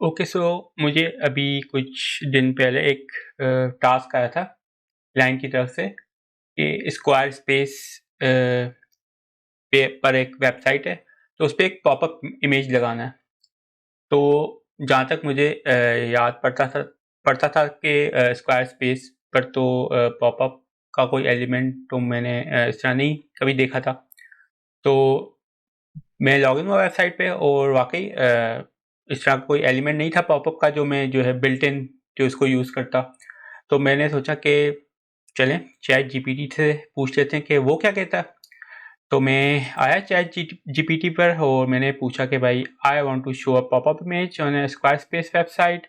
Okay, सो मुझे अभी कुछ दिन पहले एक टास्क आया था क्लाइंट की तरफ से कि स्क्वायर स्पेस पे पर एक वेबसाइट है, तो उस पे एक पॉपअप इमेज लगाना है। तो जहाँ तक मुझे याद पड़ता था कि स्क्वायर स्पेस पर तो पॉपअप का कोई एलिमेंट तो मैंने इस तरह नहीं कभी देखा था। तो मैं लॉगिन हुआ वेबसाइट पे और वाक़ई इस तरह कोई एलिमेंट नहीं था पॉपअप का जो है बिल्ट इन जो उसको यूज़ करता। तो मैंने सोचा कि चलें चैट जीपीटी से पूछ लेते हैं कि वो क्या कहता है। तो मैं आया चैट जीपीटी पर और मैंने पूछा कि भाई I want to show a popup image on a square space website.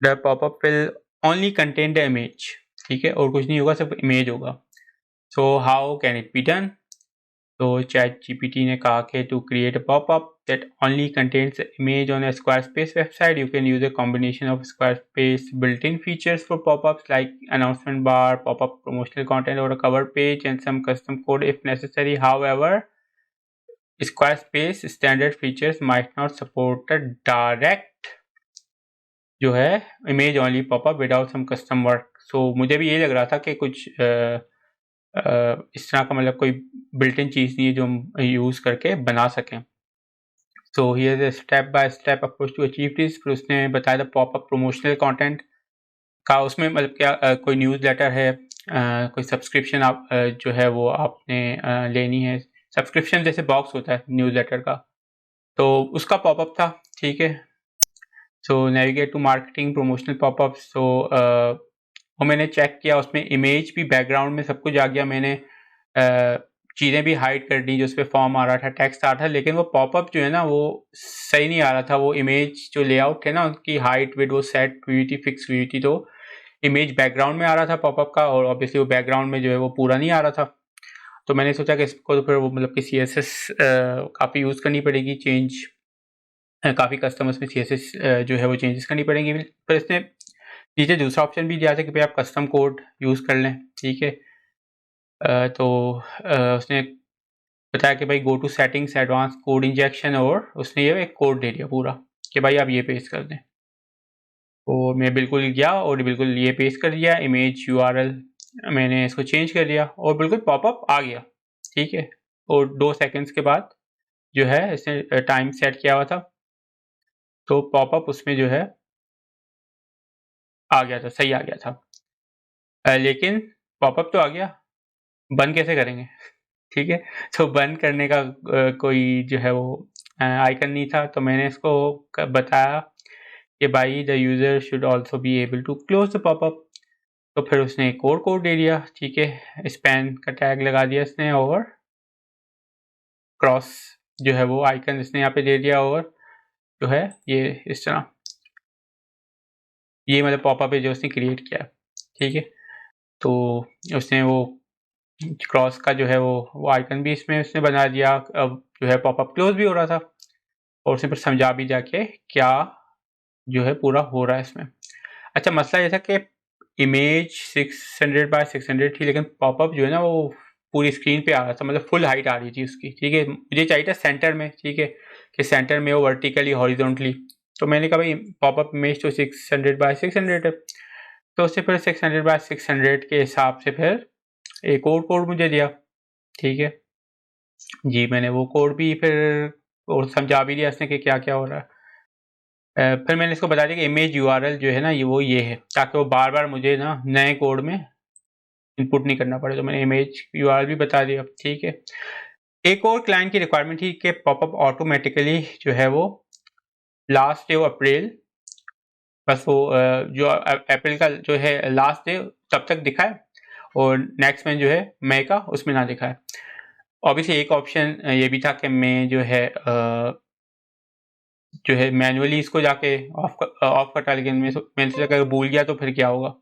The popup will only contain the image. ठीक है, और कुछ नहीं होगा, सिर्फ इमेज होगा। So how can it be done? तो चैट जीपीटी ने कहा कि to create a popup that only contains the image on a Squarespace website, you can use a combination of Squarespace built-in features for pop-ups like announcement bar, pop-up promotional content or a cover page, and some custom code if necessary. However, Squarespace standard features might not support a direct जो है image only pop-up without some custom work. So मुझे भी यही लग रहा था कि कुछ इस तरह का मतलब कोई बिल्ट इन चीज़ नहीं है जो हम यूज़ करके बना सकें। So here is step by step approach to achieve this. फिर उसने बताया था पॉपअप प्रमोशनल कंटेंट का, उसमें मतलब क्या कोई न्यूज़ लेटर है, कोई सब्सक्रिप्शन आप जो है वो आपने लेनी है। सब्सक्रिप्शन जैसे बॉक्स होता है न्यूज़ लेटर का, तो उसका पॉपअप था। ठीक है, so navigate to marketing promotional popup. So वो मैंने चेक किया, उसमें इमेज भी बैकग्राउंड में सब कुछ आ गया। मैंने चीज़ें भी हाइड कर दी, जो उस पर फॉर्म आ रहा था, टेक्स्ट आ रहा था, लेकिन वो पॉपअप जो है ना वो सही नहीं आ रहा था। वो इमेज जो लेआउट है ना उसकी हाइट विड वो सेट हुई थी, फिक्स हुई थी, तो इमेज बैकग्राउंड में आ रहा था पॉपअप का, और ऑब्वियसली वो बैकग्राउंड में जो है वो पूरा नहीं आ रहा था। तो मैंने सोचा कि इसको तो फिर वो मतलब कि CSS काफ़ी यूज़ करनी पड़ेगी, चेंज काफ़ी कस्टमर्स में CSS जो है वो चेंजेस करनी पड़ेंगी। फिर इसने नीचे दूसरा ऑप्शन भी दिया था कि भाई आप कस्टम कोड यूज़ कर लें। ठीक है, तो उसने बताया कि भाई go to settings advance code injection, और उसने ये एक कोड दे दिया पूरा कि भाई आप ये पेस्ट कर दें। तो मैं बिल्कुल गया और बिल्कुल ये पेस्ट कर दिया, इमेज URL मैंने इसको चेंज कर दिया और बिल्कुल पॉपअप आ गया। ठीक है, और 2 सेकंड्स के बाद जो है इसने टाइम सेट किया हुआ था, तो पॉपअप उसमें जो है आ गया था, सही आ गया था। लेकिन पॉपअप तो आ गया, बंद कैसे करेंगे? ठीक है, तो बंद करने का कोई जो है वो आइकन नहीं था। तो मैंने इसको बताया कि भाई the user should also be able to close the popup. तो फिर उसने एक और कोड दे दिया। ठीक है, स्पैन का टैग लगा दिया इसने, और क्रॉस जो है वो आइकन इसने यहाँ पे दे दिया, और जो है ये इस तरह ये मतलब पॉपअप है जो उसने क्रिएट किया। ठीक है, तो उसने वो क्रॉस का जो है वो आइकन भी इसमें उसने बना दिया। अब जो है पॉपअप क्लोज भी हो रहा था, और उसने फिर समझा भी जाके क्या जो है पूरा हो रहा है इसमें। अच्छा, मसला ये था कि इमेज 600 बाय 600 थी, लेकिन पॉपअप जो है ना वो पूरी स्क्रीन पे आ रहा था, मतलब फुल हाइट आ रही थी उसकी। ठीक है, मुझे चाहिए था सेंटर में। ठीक है, कि सेंटर में वो वर्टिकली हॉरिजॉन्टली। तो मैंने कहा भाई पॉपअप इमेज तो 600 बाय 600 है, तो उससे फिर 600 बाय 600 के हिसाब से फिर एक और कोड मुझे दिया। ठीक है जी, मैंने वो कोड भी फिर और समझा भी दिया इसने कि क्या क्या हो रहा है। फिर मैंने इसको बता दिया कि इमेज URL जो है ना ये है, ताकि वो बार बार मुझे ना नए कोड में इनपुट नहीं करना पड़े। तो मैंने इमेज URL भी बता दिया। ठीक है, एक और क्लाइंट की रिक्वायरमेंट थी कि पॉपअप ऑटोमेटिकली जो है वो लास्ट डे अप्रैल, बस वो जो अप्रैल का जो है लास्ट डे तब तक दिखाए, और नेक्स्ट में जो है मई का उसमें ना दिखाए। ऑब्वियसली एक ऑप्शन ये भी था कि मैं जो है मैनुअली इसको जाके ऑफ करता, लेकिन मैंने सोचा अगर भूल गया तो फिर क्या होगा।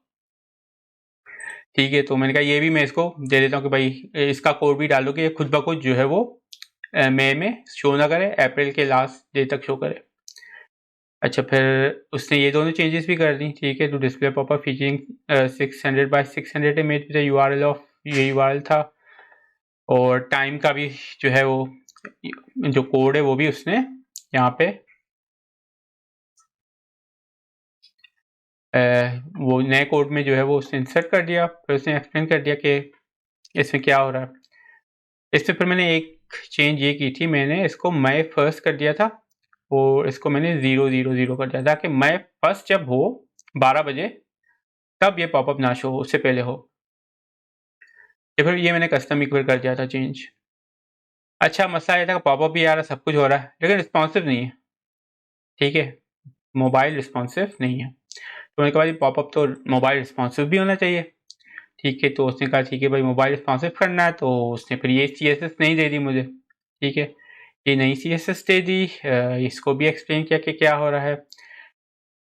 ठीक है, तो मैंने कहा ये भी मैं इसको दे देता हूँ कि भाई इसका कोड भी डालो कि ये खुद ब खुद जो है वो मई में शो ना करे, अप्रैल के लास्ट डे तक शो करे। अच्छा, फिर उसने ये दोनों चेंजेस भी कर दी। ठीक है, to display popup featuring 600 by 600 image with URL of ये URL था, और टाइम का भी जो है वो जो कोड है वो भी उसने यहाँ पे वो नए कोड में जो है वो उसने इंसर्ट कर दिया, फिर उसने एक्सप्लेन कर दिया कि इसमें क्या हो रहा है। इसमें फिर मैंने एक चेंज ये की थी, मैंने इसको मई 1 कर दिया था और इसको मैंने 000 कर दिया था कि मई 1 जब हो 12 बजे तब ये पॉपअप ना शो हो, उससे पहले हो। या फिर ये मैंने कस्टम इक्वल कर दिया था चेंज। अच्छा मसला ये था कि पॉपअप भी आ रहा है, सब कुछ हो रहा है, लेकिन रिस्पॉन्सिव नहीं है। ठीक है, मोबाइल रिस्पॉन्सिव नहीं है। तो मैंने कहा भाई पॉपअप तो मोबाइल रिस्पॉन्सिव भी होना चाहिए। ठीक है, तो उसने कहा ठीक है भाई मोबाइल रिस्पॉन्सिव करना है, तो उसने फिर ये CSS नहीं दे दी मुझे। ठीक है, ये नई CSS दे दी। इसको भी एक्सप्लेन किया कि क्या हो रहा है।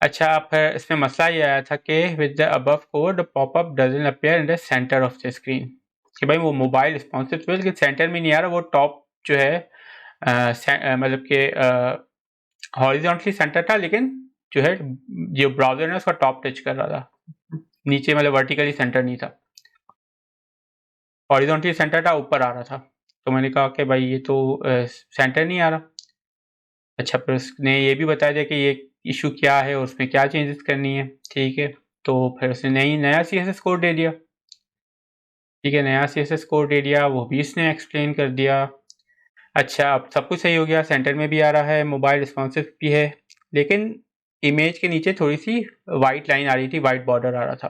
अच्छा, फिर इसमें मसला ये आया था कि with the above code popup doesn't appear in the centre of the screen, कि भाई वो मोबाइल रिस्पॉन्सिव तो है लेकिन सेंटर में नहीं आ रहा, वो टॉप जो है मतलब कि हॉरिजॉन्टली सेंटर था, लेकिन जो है जो ब्राउज़र है उसका टॉप टच कर रहा था, नीचे मतलब वर्टिकली सेंटर नहीं था, हॉरिजॉन्टली सेंटर था, ऊपर आ रहा था। तो मैंने कहा कि भाई ये तो सेंटर नहीं आ रहा। अच्छा, फिर उसने ये भी बता दिया कि ये इशू क्या है और उसमें क्या चेंजेस करनी है। ठीक है, तो फिर उसने नया CSS कोड दे दिया। ठीक है, नया CSS कोड दे दिया, वो भी इसने एक्सप्लेन कर दिया। अच्छा, अब सब कुछ सही हो गया, सेंटर में भी आ रहा है, मोबाइल रिस्पॉन्सिव भी है, लेकिन इमेज के नीचे थोड़ी सी वाइट लाइन आ रही थी, वाइट बॉर्डर आ रहा था।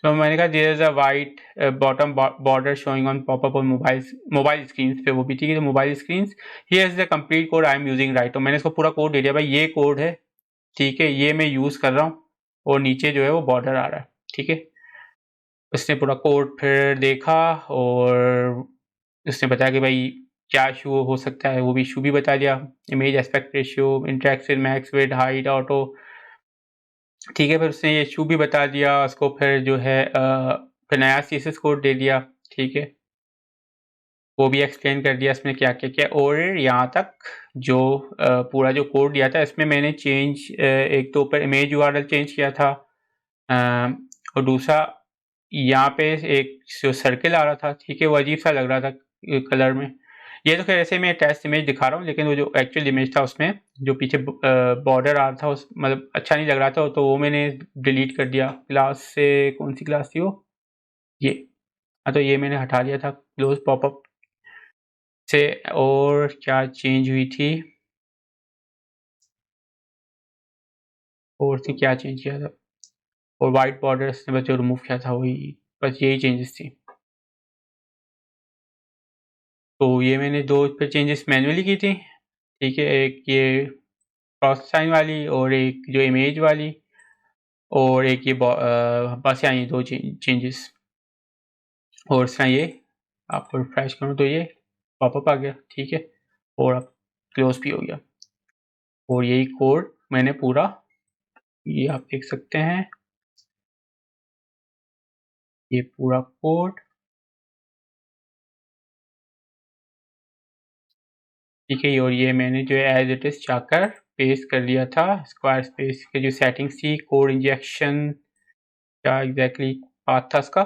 तो मैंने कहा there is a white bottom border showing on popup on mobile screen पे, वो भी ठीक है। तो mobile screen here is the complete code I am using right. तो मैंने इसको पूरा कोड दे दिया, भाई ये कोड है, ठीक है, ये मैं यूज़ कर रहा हूँ और नीचे जो है वो बॉर्डर आ रहा है। ठीक है, उसने पूरा कोड फिर देखा और उसने बताया कि भाई क्या इशू हो सकता है, वो भी इशू भी बता दिया। Image aspect ratio, interaction, max, width, height, auto. ठीक है, फिर उसने ये इशू भी बता दिया उसको, फिर जो है फिर नया CSS कोड दे दिया। ठीक है, वो भी एक्सप्लेन कर दिया इसमें क्या क्या क्या। और यहाँ तक जो पूरा जो कोड दिया था इसमें मैंने चेंज एक तो ऊपर इमेज URL चेंज किया था, और दूसरा यहाँ पे एक जो सर्किल आ रहा था, ठीक है, वो अजीब सा लग रहा था कलर में। ये तो खैर ऐसे मैं टेस्ट इमेज दिखा रहा हूँ, लेकिन वो जो एक्चुअल इमेज था उसमें जो पीछे बॉर्डर आ रहा था उस मतलब अच्छा नहीं लग रहा था, तो वो मैंने डिलीट कर दिया। क्लास से कौन सी क्लास थी वो, ये, हाँ, तो ये मैंने हटा दिया था क्लोज पॉपअप से। और क्या चेंज हुई थी, और थी क्या चेंज किया था, और वाइट बॉर्डर से बस जो रिमूव किया था वही, बस यही चेंजेस थी। तो ये मैंने दो फिर चेंजेस मैन्युअली की थी। ठीक है, एक ये क्रॉस साइन वाली और एक जो इमेज वाली, और एक ये बस यहाँ ये दो चेंजेस। और इस तरह ये आपको रिफ्रेश करूँ तो ये पॉपअप आ गया। ठीक है, और अब क्लोज भी हो गया। और यही कोड मैंने पूरा, ये आप देख सकते हैं, ये पूरा कोड। ठीक है, और ये मैंने जो है एज इट इज जाकर पेस्ट कर लिया था। स्क्वायर स्पेस की जो सेटिंग्स थी, कोड इंजेक्शन, क्या एग्जैक्टली पाथ था उसका,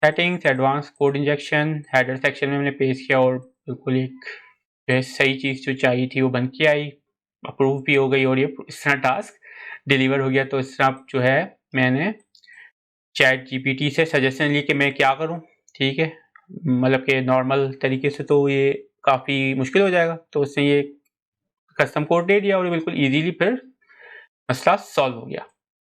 settings, advance code injection, header section में मैंने पेस्ट किया और बिल्कुल एक जो है सही चीज़ जो चाहिए थी वो बन के आई, अप्रूव भी हो गई और ये इस तरह टास्क डिलीवर हो गया। तो इस तरह जो है मैंने चैट GPT से सजेशन ली कि मैं क्या करूं। ठीक है, मतलब कि नॉर्मल तरीके से तो ये काफ़ी मुश्किल हो जाएगा, तो उसने ये कस्टम कोड दे दिया और ये बिल्कुल ईजीली फिर मसला सॉल्व हो गया।